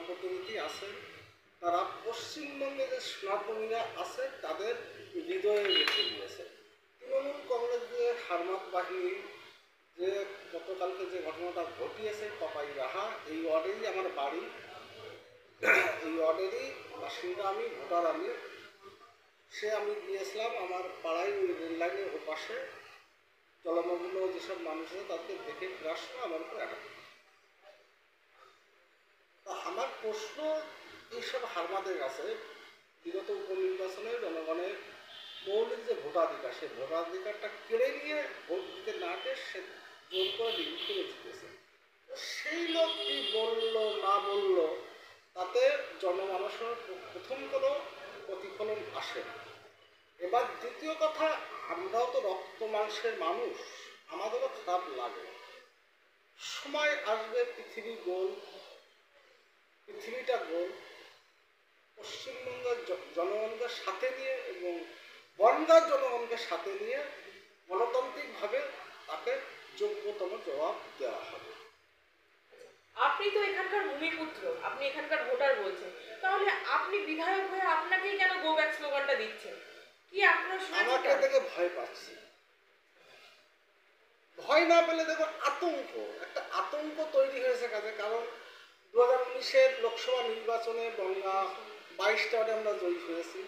জনপ্রতিনিধি আছে তারা পশ্চিমবঙ্গে যে সনাতনীরা আছে তাদের হৃদয়ে রেখে দিয়েছে। তৃণমূল কংগ্রেসের হারমাত বাহিনী যে গতকালকে যে ঘটনাটা ঘটিয়েছে পাপাইরাহা, এই ওয়ার্ডেরই আমার বাড়ি, এই ওয়ার্ডেরই বাসিন্দা আমি, ভোটার আমি। আমি গিয়েছিলাম আমার পাড়ায় ওই রেল লাইনের ওপাশে জলমগ্ন যেসব মানুষ আছে তাদের দেখে ক্রাশ আমার উপর অ্যাটাক। তা আমার প্রশ্ন এইসব হারমাদের কাছে, বিগত উপনির্বাচনে জনগণের মৌলিক যে ভোটাধিকার, সেই ভোটাধিকারটা কেড়ে নিয়ে ভোট দিতে না দিয়ে সে জোর করে ডিগ্রি করে জিতেছে। সেই লোক কি বললো না বললো তাতে জনমানুষের প্রথম কোনো প্রতিফলন আসে না। এবার দ্বিতীয় কথা, আমরাও তো রক্ত মাংসের মানুষ, আমাদেরও খারাপ লাগে। সময় আসবে, পৃথিবী গোল, পৃথিবীটা গোল, পশ্চিমবঙ্গের জনগণকে সাথে নিয়ে এবং বনগাঁর জনগণকে সাথে নিয়ে গণতান্ত্রিকভাবে তাকে যোগ্যতম জবাব দেওয়া হবে। আপনি তো এখানকার ভূমিপুত্র, আপনি এখানকার ভোটার বলছেন, তাহলে আপনি বিধায়ক হয়ে আপনাকেই কেন গো ব্যাক স্লোগানটা দিচ্ছেন? কি আপনার আমাকে দেখে ভয় পাচ্ছি? ভয় না পেলে দেখো একটা আতঙ্ক তৈরি হয়েছে কাজে। কারণ 2019-এর লোকসভা নির্বাচনে বনগাঁ 22টা ওয়ার্ডে আমরা জয়ী হয়েছি,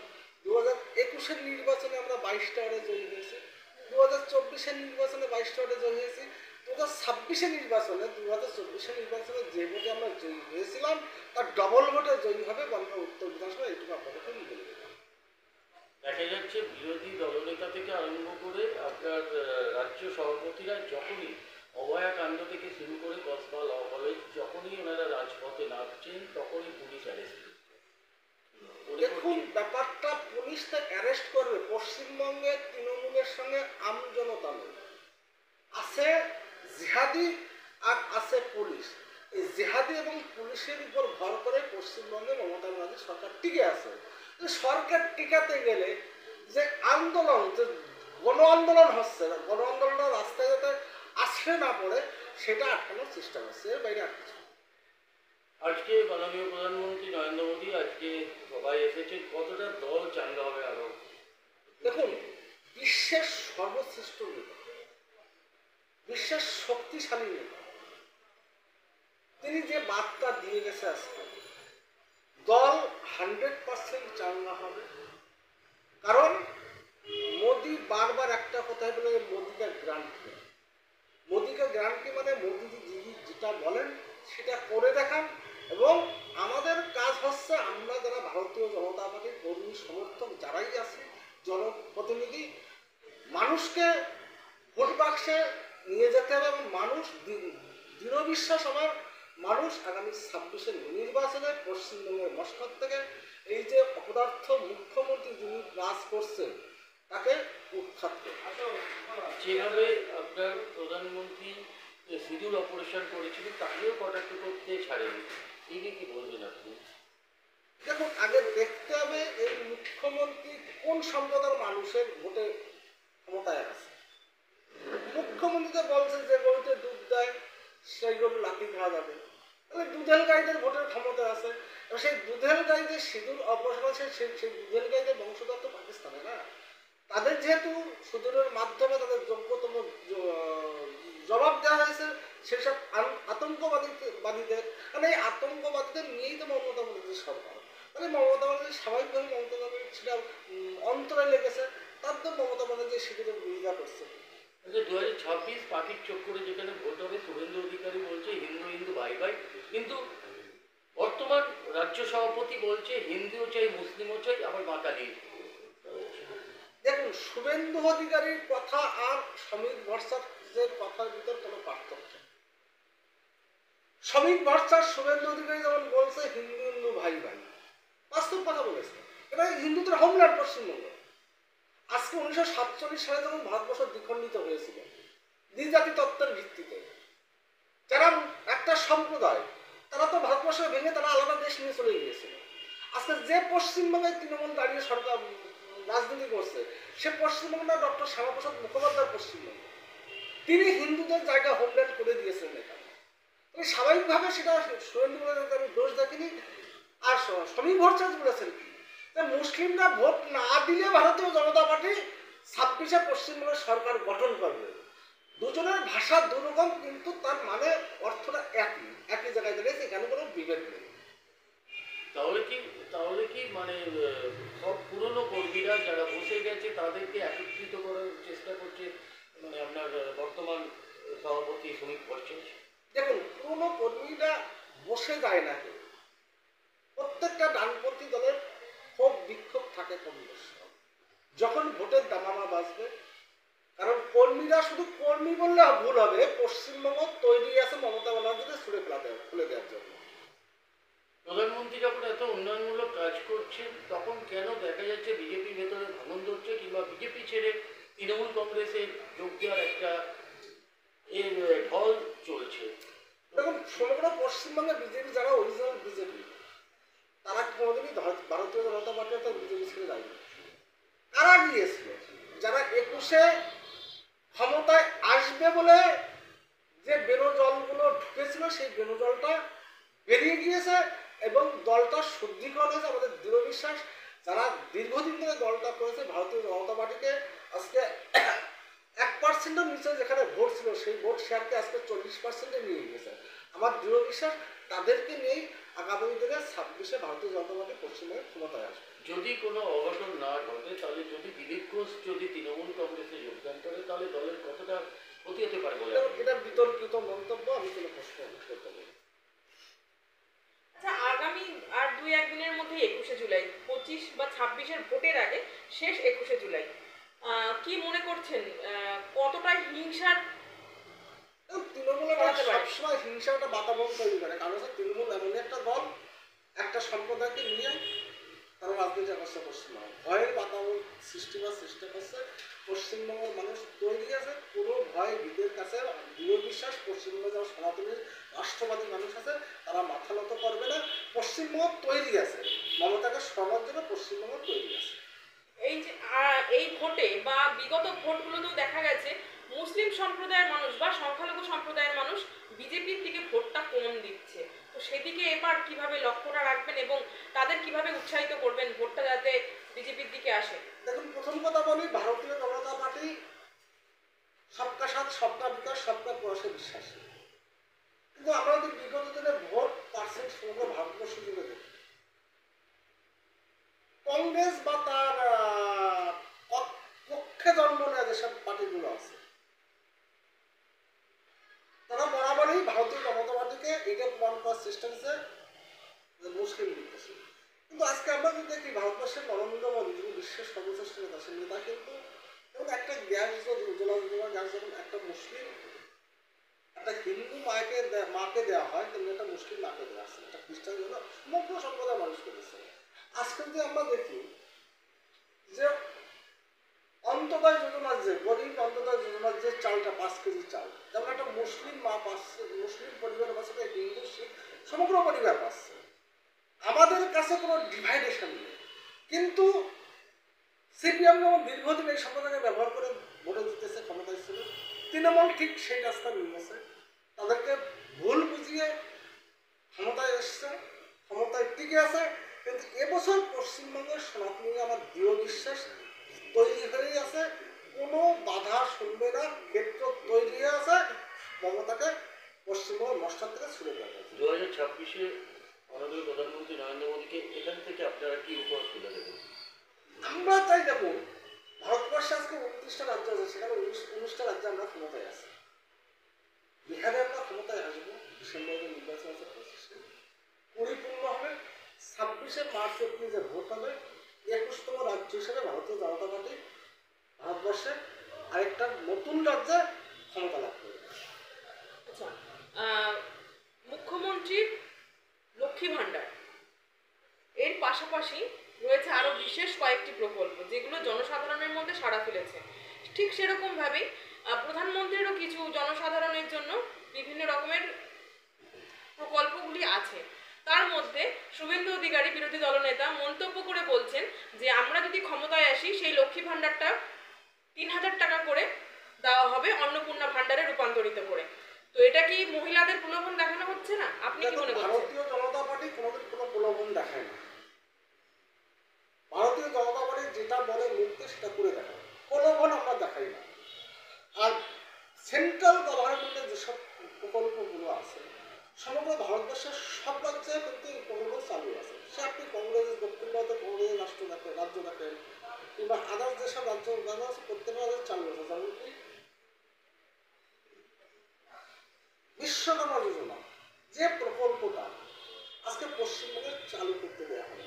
2021-এর নির্বাচনে আমরা 22টা ওয়ার্ডে জয়ী হয়েছি, 2024-এর নির্বাচনে 22টা ওয়ার্ডে জয়ী হয়েছি, 2026-এর নির্বাচনে যে ভোটে আমরা জয়ী হয়েছিলাম তার ডবল ভোটে জয়ী হবে বনগাঁ উত্তর বিধানসভা। এইটুকু আপনাদেরকে আমি বলে দিলাম। দেখা যাচ্ছে বিরোধী দলনেতা থেকে আরম্ভ করে আপনার রাজ্য সভাপতিরা যখনই অভয়াকাণ্ড থেকে শুরু করে কসবা ল কলেজ, যখনই ওনারা রাজপথে নামছেন তখনই পুলিশ অ্যারেস্ট করছে। দেখুন, ব্যাপারটা পুলিশ তো অ্যারেস্ট করবে, পশ্চিমবঙ্গে তৃণমূলের সঙ্গে আমজনতা নেই, আছে জিহাদি আর আছে পুলিশ। এই জিহাদি এবং পুলিশের উপর ভর করে পশ্চিমবঙ্গে মমতা ব্যানার্জি সরকার টিকে আছে। সরকার টিকাতে গেলে যে আন্দোলন, যে গণ আন্দোলন হচ্ছে, গণ আন্দোলনের রাস্তায় যাতে আছড়ে না পড়ে সেটা আটকানোর চেষ্টা করছে, এর বাইরে আর কিছু। আজকে মাননীয় প্রধানমন্ত্রী নরেন্দ্র মোদী আজকে সবাই এসেছেন, কতটা দল চাঙ্গা হবে আরো? দেখুন, বিশ্বের সর্বশ্রেষ্ঠ নেতা, বিশ্বের শক্তিশালী নেতা, তিনি যে বার্তা দিয়ে গেছে আজকে, দল 100% চাঙ্গা হবে। কারণ মোদি বারবার একটা কথাই বলে, মোদিকে গ্যারান্টি, মোদিকে গ্যারান্টি মানে মোদিজি যেটা বলেন সেটা করে দেখান। এবং আমাদের কাজ হচ্ছে, আমরা যারা ভারতীয় জনতা পার্টির কর্মী সমর্থক যারাই আছি, জনপ্রতিনিধি, মানুষকে ভোট বাক্সে নিয়ে যেতে হবে। এবং মানুষ দৃঢ় বিশ্বাস আমার, মানুষ আগামী 26-এর নির্বাচনে পশ্চিমবঙ্গের মস্কট থেকে এই যে অপদার্থ মুখ্যমন্ত্রী যিনি কাজ করছেন তাকে উৎখাত করবে। যেভাবে আপনার প্রধানমন্ত্রী সিঁদুর অপারেশন করেছিলেন তাকেও কটাক্ষ করতে ছাড়েনি, এই নিয়ে কি বলবেন আপনি? দেখুন, আগে দেখতে হবে এই মুখ্যমন্ত্রী কোন সম্প্রদায়ের মানুষের ভোটে ক্ষমতায় আছে। মুখ্যমন্ত্রী বলছে যে গরুতে দুধ দেয় সেই গরু লাঠি খাওয়া যাবে, তাহলে দুধেল গাইদের ভোটের ক্ষমতা আছে। এবং সেই দুধেল গাইদের সিঁদুর অপারেশন আছে, সেই দুধেল গাইদের বংশধর তো পাকিস্তানে না। তাদের যেহেতু সুদূরের মাধ্যমে তাদের যোগ্যতম জবাব দেওয়া হয়েছে সেসব আতঙ্কবাদীদের, কারণ এই আতঙ্কবাদীদের নিয়েই তো মমতা ব্যানার্জির সরকার। মানে মমতা ব্যানার্জি স্বাভাবিকভাবে মমতা ব্যানার্জি সেটা অন্তরে লেগেছে, তার তো মমতা ব্যানার্জি সেগুলোর বিরোধিতা করছে। 2026 পাখির চোখ করে যেখানে ভোট হবে, শুভেন্দু অধিকারী বলছে হিন্দু হিন্দু ভাই ভাই, কিন্তু বর্তমান রাজ্য সভাপতি বলছে হিন্দুও চাই মুসলিমও চাই, আবার বাঙালি। দেখুন, শুভেন্দু অধিকারীর কথা আর শ্রমিক ভট্টাচার্যের কথার ভিতর কোনো পার্থক্য। শ্রমিক ভট্টাচার্য শুভেন্দু অধিকারী যেমন বলছে হিন্দু হিন্দু ভাই ভাই, বাস্তব কথা বলেছে। এবার হিন্দুদের হোমল্যান্ড পশ্চিমবঙ্গ। আজকে 1947 সালে যখন ভারতবর্ষ দ্বিখণ্ডিত হয়েছিল দ্বিজাতি তত্ত্বের ভিত্তিতে, যারা একটা সম্প্রদায় তারা তো ভারতবর্ষ ভেঙে তারা আলাদা দেশ নিয়ে চলে গিয়েছিল। আজকে যে পশ্চিমবঙ্গে তৃণমূল দাঁড়িয়ে সরকার রাজনীতি করছে সে পশ্চিমবঙ্গের ডক্টর শ্যামাপ্রসাদ মুখোপাধ্যায় পশ্চিমবঙ্গ, তিনি হিন্দুদের জায়গা হোমল্যান্ড করে দিয়েছেন এখানে। স্বাভাবিকভাবে সেটা শুভেন্দু অধিকারী আমি দোষ দেখিনি। সমীর ভট্টাচার্য বলেছেন কি যে মুসলিমরা ভোট না দিলে ভারতীয় জনতা পার্টি 26-এ পশ্চিমবঙ্গের সরকার গঠন করবে। দুজনের ভাষা দুরকম, কিন্তু তার মানে অর্থটা একই জায়গায় দাঁড়িয়েছে, এখানে কোনো বিভেদ নেই। তাহলে কি মানে সব পুরনো কর্মীরা যারা বসে গেছে তাদেরকে একত্রিত করার চেষ্টা করছে মানে আপনার বর্তমান সভাপতি সমীর ভট্টাচার্য? দেখুন, পুরনো কর্মীরা বসে যায় না কেউ। প্রত্যেকটা ডানপন্থী দলের ক্ষোভ বিক্ষোভ থাকে কম বেশি যখন ভোটের দামামা বাজবে। কারণ কর্মীরা শুধু কর্মী বললে ভুল হবে, পশ্চিমবঙ্গ তৈরি আছে মমতা ব্যানার্জিকে ছুড়ে ফেলে দেওয়ার জন্য। প্রধানমন্ত্রী যখন এত উন্নয়নমূলক কাজ করছেন তখন কেন দেখা যাচ্ছে বিজেপির ভেতরে ভাঙন ধরছে, কিংবা বিজেপি ছেড়ে তৃণমূল কংগ্রেসে যোগ দেওয়ার একটা ঢল চলছে? দেখুন, সমগ্র পশ্চিমবঙ্গে বিজেপি যারা অরিজিনাল বিজেপি তারা কোনোদিনই ভারতীয় জনতা পার্টি অর্থাৎ বিজেপি ছেড়ে যায়নি। কারা গিয়েছিল? যারা 21-এ ক্ষমতায় আসবে বলে যে বেনজলগুলো ঢুকেছিল সেই বেনজলটা বেরিয়ে গিয়েছে এবং দলটা শুদ্ধিকরণ হয়েছে। আমাদের দৃঢ় বিশ্বাস যারা দীর্ঘদিন ধরে দলটা করেছে ভারতীয় জনতা পার্টিকে আজকে 1%-এর নিচে যেখানে ভোট ছিল সেই ভোট শেয়ারকে আজকে 40%-এ নিয়ে গেছে। আমার দৃঢ় বিশ্বাস তাদেরকে নিয়েই আগামী দিনে 26-এ ভারতীয় জনতা পার্টি পশ্চিমবঙ্গে ক্ষমতায় আসবে। যদি কোনো অঘটন না ঘটে, তাহলে যদি দিলীপ ঘোষ যদি তৃণমূল কংগ্রেসে যোগদান করে তাহলে দলের কতটা ক্ষতি হতে পারে বলে? এটা বিতর্কিত মন্তব্য, আমি কোনো প্রশ্ন করতে পারি। আচ্ছা, আগামী আর 2-1 দিনের মধ্যে 21শে জুলাই, 25 বা 26-এর ভোটের আগে শেষ 21শে জুলাই, কি মনে করছেন কতটা হিংসার তৃণমূলের সবসময় হিংসাটা বাতাবরণ তৈরি করে। কারণ হচ্ছে তৃণমূল এমন একটা দল, একটা সম্প্রদায়কে নিয়ে তারা রাজনীতি করছে পশ্চিমবঙ্গ, ভয়ের বাতাবরণ সৃষ্টি করছে। পশ্চিমবঙ্গের মানুষ তৈরি আছে কোনো ভয় ভীতের কাছে। দৃঢ় বিশ্বাস পশ্চিমবঙ্গে যারা সনাতনী রাষ্ট্রবাদী মানুষ আছে তারা মাথা নত করবে না। পশ্চিমবঙ্গ তৈরি আছে, মমতাকে সরানোর জন্য পশ্চিমবঙ্গ তৈরি আছে। এই যে এই ভোটে বা বিগত ভোটগুলোতেও দেখা গেছে মুসলিম সম্প্রদায়ের মানুষ বা সংখ্যালঘু সম্প্রদায়ের মানুষ বিজেপির দিকে ভোটটা কম দিচ্ছে। তো সেদিকে এবার কিভাবে লক্ষ্যটা রাখবেন এবং তাদের কিভাবে উৎসাহিত করবেন ভোটটা যাতে বিজেপির দিকে আসে? দেখুন, প্রথম কথা বলি, ভারতীয় জনতা পার্টি সবকা সাথ সবকা বিকাশ সবকা প্রয়াসে বিশ্বাসী। কিন্তু আমরা যদি বিগত দিনে ভোট পার্সেন্ট সমগ্র ভারতবর্ষ জুড়ে দেখি, কংগ্রেস বা তার পক্ষে জন্ম নেয় যেসব পার্টিগুলো আছে তারা বরাবরই ভারতীয় জনতা পার্টিকে এটা প্রমাণ করার চেষ্টা করছে যে মুসলিম বিদ্বেষী। কিন্তু আজকে আমরা যদি দেখি ভারতবর্ষের নরেন্দ্র মোদী যিনি বিশ্বের সর্বশ্রেষ্ঠ নেতা, সেই নেতা কিন্তু এবং একটা গ্যাস উজ্জ্বলা যোজনা গ্যাস যখন একটা মুসলিম একটা হিন্দু মাকে দেওয়া হয়, কিন্তু একটা মুসলিম মাকে দেওয়া আছে, একটা খ্রিস্টান জন্য সমগ্র সম্প্রদায়ের মানুষ করেছে। আজকে যদি আমরা দেখি যে অন্তোদয় যোজনার যে গরিব অন্তোদয় যোজনার যে চালটা 5 কেজি চাল, যেমন একটা মুসলিম মা পাচ্ছে, মুসলিম পরিবার পাচ্ছে, হিন্দু শিখ সমগ্র পরিবার পাচ্ছে। আমাদের কাছে কোনো ডিভাইডেশন নেই, কিন্তু সিপিএম যেমন দীর্ঘদিন এই সম্প্রদায়কে ব্যবহার করে ভোটে জিতেছে, ক্ষমতায় ছিল, তৃণমূল ঠিক সেই রাস্তা নিয়েছে, তাদেরকে ভুল বুঝিয়ে ক্ষমতায় এসছে, ক্ষমতায় টিকে আছে। কিন্তু এবছর পশ্চিমবঙ্গের সনাতনী আমার দৃঢ় বিশ্বাস তৈরি হয়ে আছে, কোনো বাধা শুনবে না, ক্ষেত্র তৈরি হয়ে আছে, মমতাকে পশ্চিমবঙ্গের মস্তার থেকে ছুড়ে দেওয়া হয়েছে। 2026-এ মাননীয় প্রধানমন্ত্রী নরেন্দ্র মোদীকে এখান থেকে আপনারা কি উপহার তুলে দেবেন? আমরা চাই দেখুন, ভারতবর্ষে আজকে 29টা রাজ্য আছে, সেখানে 19টা রাজ্যে আমরা ক্ষমতায় আছি। বিহারে আমরা ক্ষমতায় আসবো, ডিসেম্বরে নির্বাচন আছে, 25-এ পরিপূর্ণ হবে। 26-এ মার্চ এপ্রিল যে ভোট হবে, 21তম রাজ্য হিসেবে ভারতীয় জনতা পার্টি ভারতবর্ষে আরেকটা নতুন রাজ্যে ক্ষমতা লাভ করবে। আচ্ছা, মুখ্যমন্ত্রীর লক্ষ্মী ভাণ্ডার এর পাশাপাশি রয়েছে আরো বিশেষ কয়েকটি প্রকল্প যেগুলো জনসাধারণের মধ্যে সাড়া ফেলেছে। ঠিক সেরকমভাবেই প্রধানমন্ত্রীরও কিছু জনসাধারণের জন্য বিভিন্ন রকমের প্রকল্পগুলি আছে। তার মধ্যে শুভেন্দু অধিকারী বিরোধী দলনেতা মন্তব্য করে বলছেন যে আমরা যদি ক্ষমতায় আসি সেই লক্ষ্মী ভাণ্ডারটা 3000 টাকা করে দেওয়া হবে অন্নপূর্ণা ভাণ্ডারে রূপান্তরিত করে। তো এটা কি মহিলাদের প্রলোভন দেখানো হচ্ছে না? আপনি কি মনে করছেন? ভারতীয় জনতা পার্টি কোনোদিন কোনো প্রলোভন দেখায় না। ভারতীয় জনতা পার্টি যেটা বলে মুক্তি সেটা করে দেখায়, প্রলোভন আমরা দেখাই না। আর সেন্ট্রাল গভর্নমেন্টের যেসব প্রকল্পগুলো আছে সমগ্র ভারতবর্ষের সব রাজ্যে কিন্তু এই প্রকল্প চালু আছে। সে আপনি কংগ্রেসের দক্ষিণ ভারতের কংগ্রেসের রাজ্য দেখেন কিংবা আদার্স যেসব রাজ্য আছে প্রত্যেকটা রাজ্যে চালু আছে। যেমন কি বিশ্বকর্মা যোজনা যে প্রকল্পটা আজকে পশ্চিমবঙ্গে চালু করতে দেওয়া হবে,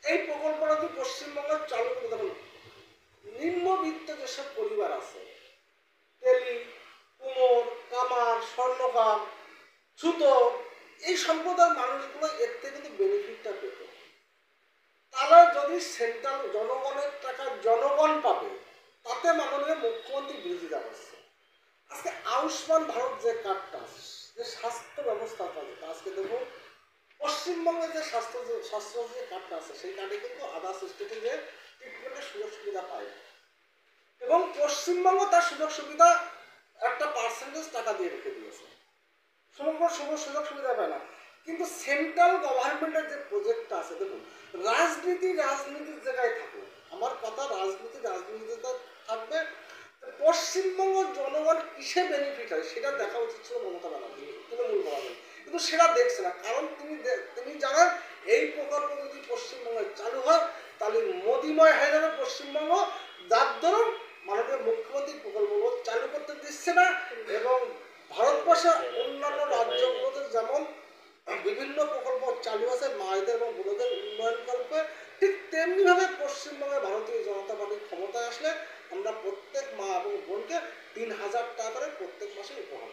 এই প্রকল্পটা যদি পশ্চিমবঙ্গে চালু করতে দেখুন নিম্নবিত্ত যেসব পরিবার আছে তেলি, কুমোর, কামার, স্বর্ণকার, সুতো, এই সম্প্রদায়ের মানুষগুলো এর থেকে কিন্তু বেনিফিটটা পেত। তাহলে যদি সেন্ট্রাল জনগণের টাকা জনগণ পাবে, তাতে মাননীয় মুখ্যমন্ত্রী বিরোধী যাচ্ছে। আজকে আয়ুষ্মান ভারত যে কার্ডটা যে স্বাস্থ্য ব্যবস্থাটা যেটা আজকে দেখুন পশ্চিমবঙ্গে যে স্বাস্থ্য যে কার্ডটা আছে সেই কার্ডে কিন্তু আদার্স স্টেটে যে ট্রিটমেন্টের সুযোগ সুবিধা পায় এবং পশ্চিমবঙ্গ তার সুযোগ সুবিধা একটা পার্সেন্টেজ টাকা দিয়ে রেখে দিয়েছে, সমগ্র সুযোগ সুবিধা পায় না। কিন্তু সেন্ট্রাল গভর্নমেন্টের যে প্রজেক্টটা আছে দেখুন রাজনীতির জায়গায় থাকুক, আমার কথা রাজনীতিতে থাকবে। পশ্চিমবঙ্গ জনগণ কিসে বেনিফিট হয় সেটা দেখা উচিত ছিল মমতা ব্যানার্জি, তৃণমূল গভর্নমেন্ট, কিন্তু সেটা দেখছে না। কারণ তিনি জানেন এই প্রকল্প যদি পশ্চিমবঙ্গে চালু হয় তাহলে মোদিময় হয়ে যাবে পশ্চিমবঙ্গ, যার ধরুন মাননীয় মুখ্যমন্ত্রী প্রকল্পগুলো চালু করতে দিচ্ছে না। এবং ভারতবর্ষের অন্যান্য রাজ্যগুলোতে যেমন বিভিন্ন প্রকল্প চালু আছে মায়েদের এবং বোনদের উন্নয়ন করবে, ঠিক তেমনিভাবে পশ্চিমবঙ্গে ভারতীয় জনতা পার্টি ক্ষমতায় আসলে আমরা প্রত্যেক মা এবং বোনকে ৩,০০০ টাকা করে প্রত্যেক মাসে উপহার